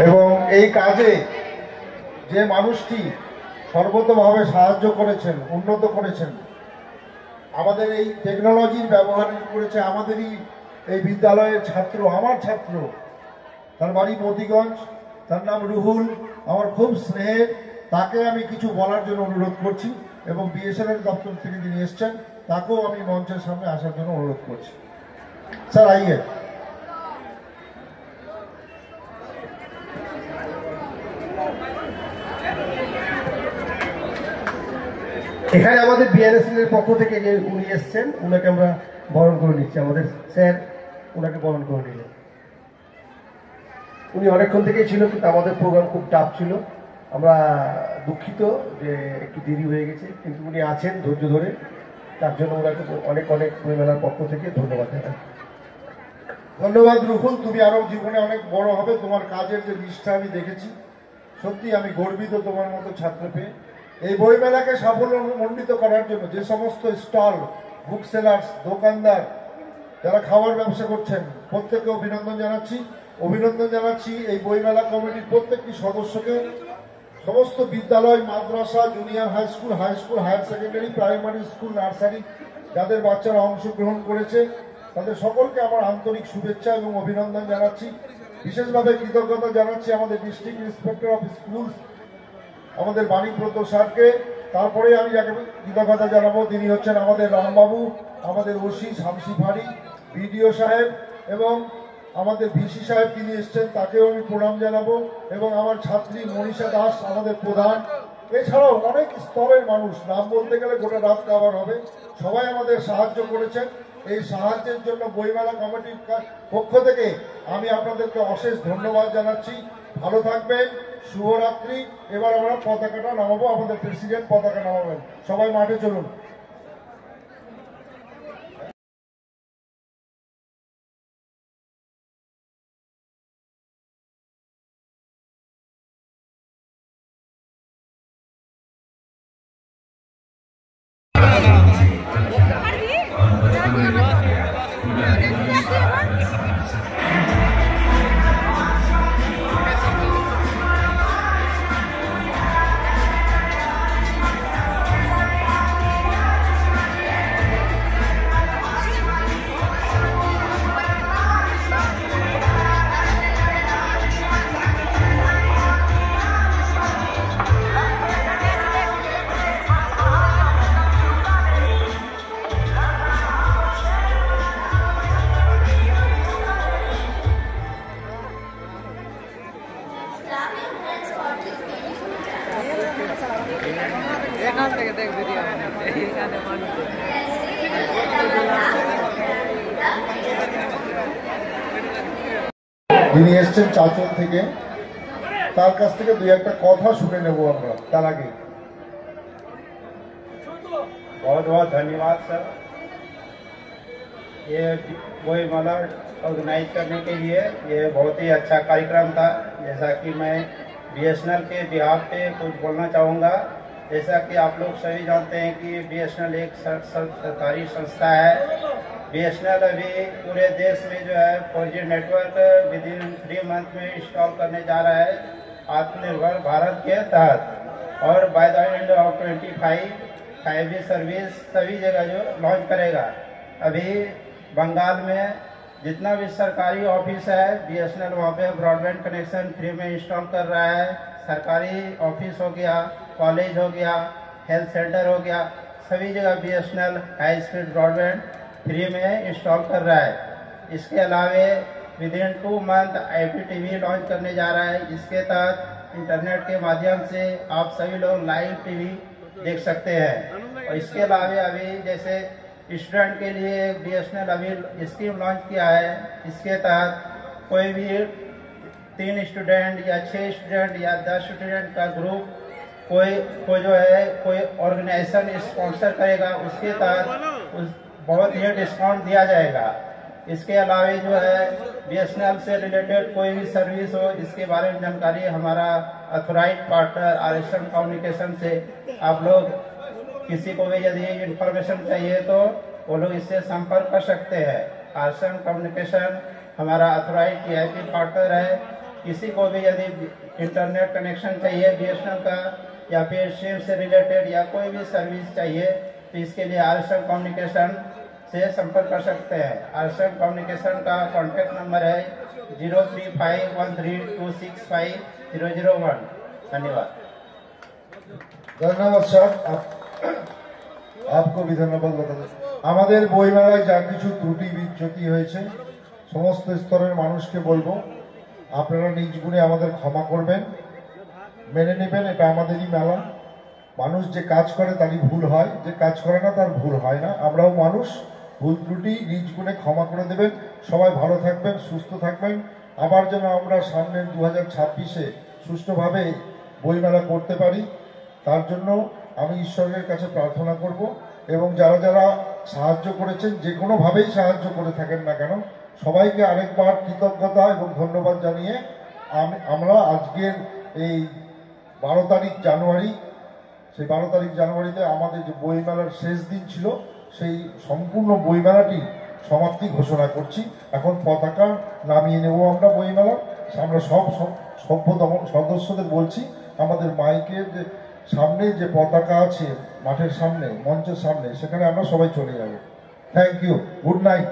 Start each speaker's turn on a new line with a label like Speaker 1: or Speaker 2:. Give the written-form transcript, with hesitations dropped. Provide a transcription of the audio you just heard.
Speaker 1: এবং এই কাজে যে মানুষটি সর্বতভাবে সাহায্য করেছেন, উন্নত করেছেন, আমাদের এই টেকনোলজির ব্যবহার করেছে আমাদেরই এই বিদ্যালয়ের ছাত্র, আমার ছাত্র, তার বাড়ি মতিগঞ্জ, তার নাম রুহুল, আমার খুব স্নেহের। তাকে আমি কিছু বলার জন্য অনুরোধ করছি এবং বিএসএনএল দপ্তর থেকে যিনি এসছেন তাকেও আমি মঞ্চের সামনে আসার জন্য অনুরোধ করছি। স্যার আইয়ে।
Speaker 2: এখানে আমাদের বিএনএসএল এর পক্ষ থেকে যে উনি এসছেন ওনাকে আমরা বরণ করে নিচ্ছি। আমাদের স্যার ওনাকে বরণ করে নিলেন। উনি অনেকক্ষণ থেকেই ছিল, কিন্তু আমাদের প্রোগ্রাম খুব টাফ ছিল। আমরা দুঃখিত যে একটু দেরি হয়ে গেছে, কিন্তু উনি আছেন ধৈর্য ধরে, তার জন্য ওনাকে অনেক অনেক বইমেলার পক্ষ থেকে ধন্যবাদ জানাই।
Speaker 1: ধন্যবাদ রুহুল, তুমি আরো জীবনে অনেক বড় হবে। তোমার কাজের যে নিষ্ঠা আমি দেখেছি, সত্যি আমি গর্বিত তোমার মতো ছাত্র পেয়ে। এই বইমেলাকে সাফল্যমণ্ডিত করার জন্য যে সমস্ত স্টল, বুক সেলার্স, দোকানদার, যারা খাবার ব্যবসা করছেন, প্রত্যেককে অভিনন্দন জানাচ্ছি। অভিনন্দন জানাচ্ছি এই বইমেলা কমিটির প্রত্যেকটি সদস্যকে, সমস্ত বিদ্যালয়, মাদ্রাসা, junior high school, higher secondary, primary school, nursery, যাদের বাচ্চারা অংশগ্রহণ করেছে তাদের সকলকে আমার আন্তরিক শুভেচ্ছা এবং অভিনন্দন জানাচ্ছি। বিশেষভাবে কৃতজ্ঞতা জানাচ্ছি আমাদের ডিস্ট্রিক্ট ইন্সপেক্টর অফ স্কুলস, আমাদের বাণীব্রত স্যারকে। তারপরে আমি যাকে কৃতজ্ঞতা জানাবো তিনি হচ্ছেন আমাদের রামবাবু, আমাদের ওসি শামসি ফারি, বিডিও সাহেব এবং আমাদের ভিসি সাহেব তিনি এসছেন, তাকেও আমি প্রণাম জানাবো। এবং আমার ছাত্রী মনীষা দাস আমাদের প্রধান। এছাড়াও অনেক স্তরের মানুষ, নাম বলতে গেলে গোটা রাত কাভার হবে, সবাই আমাদের সাহায্য করেছেন। এই সাহায্যের জন্য বইমেলা কমিটির পক্ষ থেকে আমি আপনাদেরকে অশেষ ধন্যবাদ জানাচ্ছি। ভালো থাকবেন, শুভরাত্রি। এবার আমরা পতাকাটা নামাবো, আমাদের প্রেসিডেন্ট পতাকা নামাবেন। সবাই মাঠে চলুন। যিনি এসছেন চাচল থেকে, তার কাছ থেকে দুই একটা কথা শুনে নেব আমরা। তার আগে
Speaker 3: बहुत बहुत धन्यवाद सर, ये बइमेला ऑर्गेनाइज करने के लिए। ये बहुत ही अच्छा कार्यक्रम था। जैसा कि मैं बीएसएनएल के बिहाफ पे कुछ बोलना चाहूँगा। जैसा कि आप लोग सभी जानते हैं कि बीएसएनएल एक सरकारी संस्था है। बीएसएनएल अभी पूरे देश में जो है 4G network with in 3 month में इंस्टॉल करने जा रहा है आत्मनिर्भर भारत के तहत। और by the end of 25 5G service सभी जगह जो लॉन्च करेगा। अभी बंगाल में जितना भी सरकारी ऑफिस है बीएसएनएल वहाँ पे ब्रॉडबैंड कनेक्शन फ्री में इंस्टॉल कर रहा है। सरकारी ऑफिस हो गया, कॉलेज हो गया, हेल्थ सेंटर हो गया, सभी जगह BSNL high speed broadband free में इंस्टॉल कर रहा है। इसके अलावे with in 2 month IPTV launch करने जा रहा है। इसके तहत इंटरनेट के माध्यम से आप सभी लोग लाइव टीवी देख सकते हैं। और इसके अलावा अभी जैसे स्टूडेंट के लिए बीएसएनएल अभी स्कीम लॉन्च किया है। इसके तहत कोई भी 3 स्टूडेंट या 6 स्टूडेंट या 10 स्टूडेंट का ग्रुप कोई जो है कोई ऑर्गेनाइजेशन स्पॉन्सर करेगा, उसके तहत बहुत ही डिस्काउंट दिया जाएगा। इसके अलावा जो है बीएसएनएल से रिलेटेड कोई भी सर्विस हो, इसके बारे में जानकारी हमारा अथोराइज पार्टनर RSM कम्युनिकेशन से आप लोग किसी को भी यदि इंफॉर्मेशन चाहिए तो वो लोग इससे संपर्क कर सकते हैं। RSM कम्युनिकेशन हमारा अथोराइज VIP पार्टनर है। किसी को भी यदि इंटरनेट कनेक्शन चाहिए बीएसएनएल का या फिर सिम से रिलेटेड या कोई भी सर्विस चाहिए तो इसके लिए आरएसएल कम्युनिकेशन से संपर्क कर सकते हैं। आरएसएल कम्युनिकेशन का कॉन्टैक्ट नंबर है 035132650001। धन्यवाद।
Speaker 1: ধন্যবাদ স্যার आपको भी ধন্যবাদ बताতে আমাদের বইমেলায় যা কিছু ত্রুটি বিচ্যুতি হয়েছে সমস্ত স্তরের মানুষকে বলবো আপনারা নিজ গুণে আমাদের ক্ষমা করবেন, মেনে নেবেন। এটা আমাদেরই মেলা, মানুষ যে কাজ করে তারই ভুল হয়, যে কাজ করে না তার ভুল হয় না। আমরাও মানুষ, ভুল ত্রুটি নিজ গুণে ক্ষমা করে দেবেন। সবাই ভালো থাকবেন, সুস্থ থাকবেন। আবার যেন আমরা সামনের 2026-এ সুষ্ঠুভাবে বইমেলা করতে পারি, তার জন্য আমি ঈশ্বরের কাছে প্রার্থনা করব। এবং যারা যারা সাহায্য করেছেন, যে কোনোভাবেই সাহায্য করে থাকেন না কেন, সবাইকে আরেকবার কৃতজ্ঞতা এবং ধন্যবাদ জানিয়ে আমরা আজকের এই 12 তারিখ জানুয়ারি, সেই 12 তারিখ জানুয়ারিতে আমাদের যে বইমেলার শেষ দিন ছিল, সেই সম্পূর্ণ বইমেলাটি সমাপ্তি ঘোষণা করছি। এখন পতাকা নামিয়ে নেব আমরা বইমেলার। আমরা সব সভ্যতম সদস্যদের বলছি আমাদের মাইকের যে সামনে যে পতাকা আছে মাঠের সামনে, মঞ্চের সামনে, সেখানে আমরা সবাই চলে যাব। Thank you, good night.